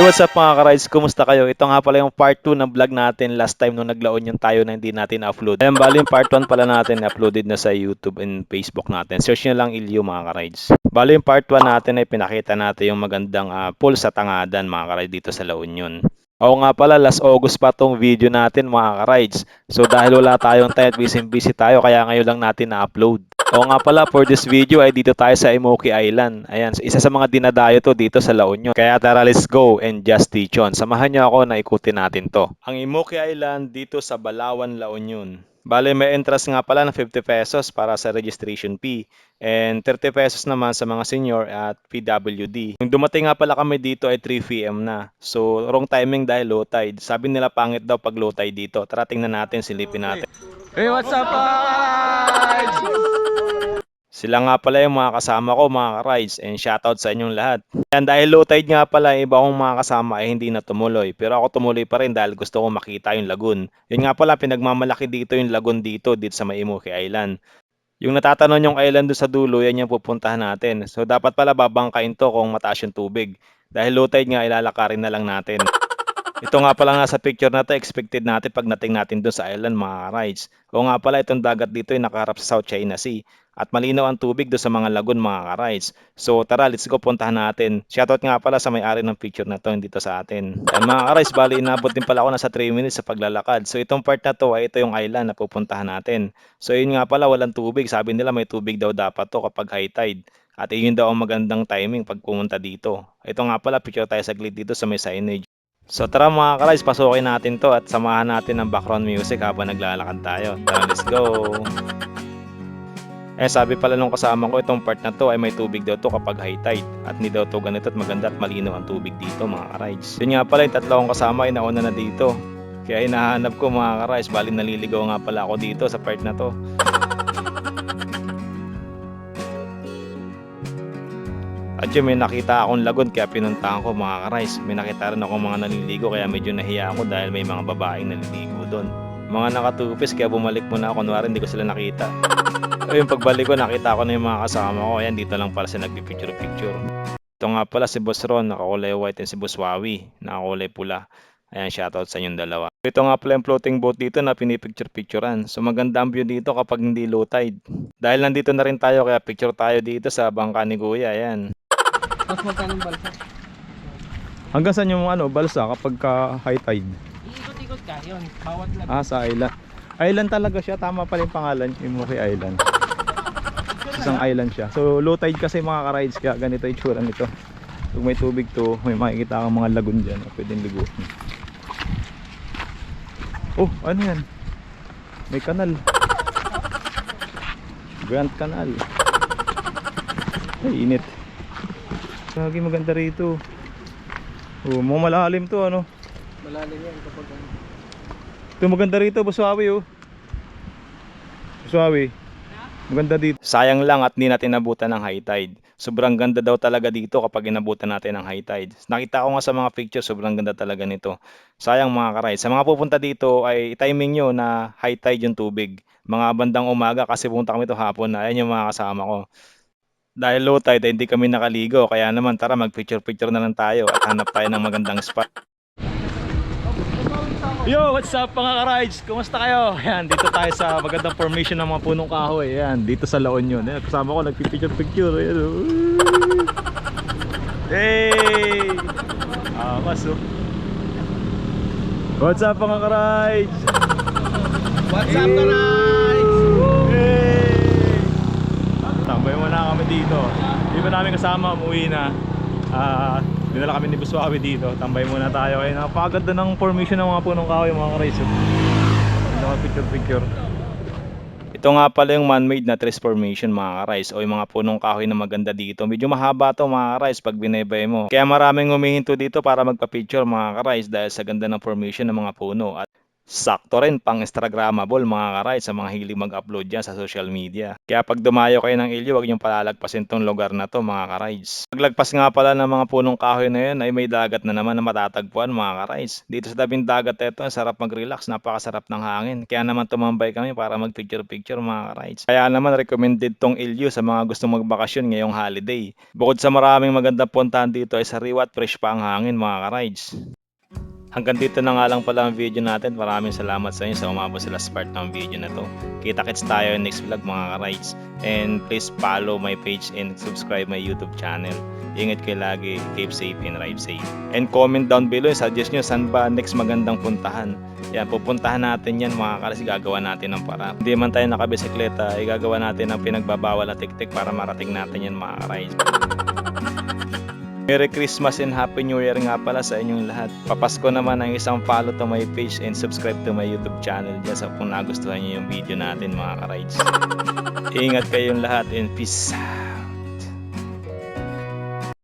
Hey, what's up mga ka-rides? Kumusta kayo? Ito nga pala yung part 2 ng vlog natin last time nung naglaon yung tayo na hindi natin upload. Ayan, bali yung part 1 pala natin uploaded na sa YouTube and Facebook natin. Search nyo lang Ilyo mga ka-rides. Bali yung part 1 natin ay pinakita natin yung magandang pool sa Tangadan mga ka-rides dito sa La Union. Oo nga pala, last August pa tong video natin mga ka-rides. So dahil wala tayong time, busy tayo kaya ngayon lang natin na-upload. Oo nga pala, for this video ay dito tayo sa Imoki Island. Ayan, isa sa mga dinadayo to dito sa La Union. Kaya tara, let's go and just stay tuned. Samahan niyo ako na ikutin natin to. Ang Imoki Island dito sa Balawan, La Union. Bale, may entrance nga pala ng 50 pesos para sa registration fee and 30 pesos naman sa mga senior at PWD. Yung dumating nga pala kami dito ay 3 p.m. na. So, wrong timing dahil low tide. Sabi nila pangit daw pag low tide dito. Tara, tingnan natin, silipin natin. Hey, what's up, guys? Sila nga pala yung mga kasama ko, mga ka-rides, and shoutout sa inyong lahat. Yan, dahil low tide nga pala, iba kong mga kasama ay hindi na tumuloy. Pero ako tumuloy pa rin dahil gusto kong makita yung lagoon. Yun nga pala, pinagmamalaki dito yung lagoon dito sa may Imoki Island. Yung natatanon yung island doon sa dulo, yan yung pupuntahan natin. So dapat pala babangkain to kung mataas yung tubig. Dahil low tide nga, ilalakarin na lang natin. Ito nga pala nga sa picture na to, expected natin pagdating natin doon sa island mga rides. O nga pala itong dagat dito ay nakaharap sa South China Sea. At malinaw ang tubig doon sa mga lagoon mga rides. So tara, let's go, puntahan natin. Shoutout nga pala sa may-ari ng picture na to, dito sa atin. Yan mga rides, bali inabot din pala ako na sa 3 minutes sa paglalakad. So itong part na to ay ito yung island na pupuntahan natin. So yun nga pala, walang tubig. Sabi nila may tubig daw dapat to kapag high tide. At yun daw ang magandang timing pag pumunta dito. Ito nga pala, picture tayo saglit dito sa may signage. So tara mga ka-rides, pasukin natin to at samahan natin ng background music habang naglalakad tayo. Tara, let's go! Sabi pala nung kasama ko, itong part na to ay may tubig daw to kapag high tide. At hindi daw to ganito at maganda at malinaw ang tubig dito mga ka-rides. Yun nga pala, yung tatlo kong kasama ay nauna na dito. Kaya hinahanap ko mga ka-rides, bali naliligaw nga pala ako dito sa part na to. At yun, may nakita akong lagon kaya pinuntahan ko mga ka-rides. May nakita rin akong mga naliligo kaya medyo nahiya ako dahil may mga babaeng naliligo doon. Mga nakatupis kaya bumalik muna ako. Kunwari hindi ko sila nakita. Yung pagbalik ko, nakita ko na yung mga kasama ko. Ayan, dito lang pala sila nagpipicture-picture. Ito nga pala si Boss Ron, nakakulay white, and si Boss Wawi, nakakulay pula. Ayan, shoutout sa inyong dalawa. Ito nga pala yung floating boat dito na pinipicture-picturean. So maganda ang view dito kapag hindi low tide. Dahil nandito na rin tayo kaya picture tayo dito sa bangka ni Kuya. Ayan. Mas magkano yung balsa? Hanggang saan yung balsa kapag high tide? Iikot-ikot ka yun. Bawat lag. Sa island. Island talaga siya, tama pala yung pangalan, Imoki Island. Isang island siya. So low tide kasi mga ka-rides, kaya ganito yung itsura nito. Pag may tubig to, may makikita kang mga lagoon dyan na pwedeng liguin. Oh, ano yan? May kanal. Grand Canal. Ay, init. Lagi maganda rito. Oh, mga malalim to ano. Malalim yan kapag ano. Ito maganda rito, Buswawi oh. Buswawi. Maganda dito. Sayang lang at hindi natin nabutan ng high tide. Sobrang ganda daw talaga dito kapag inabutan natin ng high tide. Nakita ko nga sa mga pictures, sobrang ganda talaga nito. Sayang mga ka-rides. Sa mga pupunta dito ay timing nyo na high tide yung tubig. Mga bandang umaga kasi pumunta kami ito hapon na. Ayan yung mga kasama ko. Dahil low tide ay hindi kami nakaligo. Kaya naman tara, mag-picture-picture na lang tayo at hanap tayo ng magandang spot. Yo, what's up mga ka-rides? Kumusta kayo? Ayan, dito tayo sa magandang formation ng mga punong kahoy. Ayan, dito sa La Union. Ayan, kasama ko nagpipicture-picture. Ayan, oh. Hey! Mas oh. What's up mga ka-rides? What's up, guys? Hey! Tambay muna kami dito. Hindi pa namin kasama, umuwi na. Dinala kami ni Buswawi dito. Tambay muna tayo. Ay, napakaganda ng formation ng mga punong kahoy mga ka-rides. Mga picture-picture. Ito nga pala yung man-made na trees formation mga ka-rides o yung mga punong kahoy na maganda dito. Medyo mahaba to mga ka-rides pag binebay mo. Kaya maraming humihinto dito para magpa-picture mga ka-rides dahil sa ganda ng formation ng mga puno. At Sakto rin pang Instagrammable mga ka-rides sa mga hilig mag-upload dyan sa social media. Kaya pag dumayo kayo ng Ilyo, huwag niyong palalagpasin tong lugar na to mga ka-rides. Paglagpas nga pala ng mga punong kahoy na yun ay may dagat na naman na matatagpuan mga ka-rides. Dito sa tabing dagat ito, sarap mag-relax, napakasarap ng hangin. Kaya naman tumambay kami para mag-picture-picture mga ka-rides. Kaya naman recommended tong Ilyo sa mga gustong magbakasyon ngayong holiday. Bukod sa maraming magandang puntahan dito ay sariwa at fresh pa ang hangin mga ka-rides. Hanggang dito na nga lang pala ang video natin. Maraming salamat sa inyo sa umabot sila sa part ng video na to. Kita-kits tayo next vlog mga ka-rides. And please follow my page and subscribe my YouTube channel. Ingat kayo lagi, keep safe and ride safe. And comment down below, suggest nyo saan ba next magandang puntahan. Yan, pupuntahan natin yan mga ka-rides, gagawa natin ng paraan. Hindi man tayo nakabisikleta, gagawa natin ng pinagbabawal na tik-tik para marating natin yan mga ka-rides. Merry Christmas and Happy New Year nga pala sa inyong lahat. Papasko naman ang isang follow to my page and subscribe to my YouTube channel dyan sa kung nagustuhan niyo yung video natin mga ka-rides. Ingat kayong lahat and peace.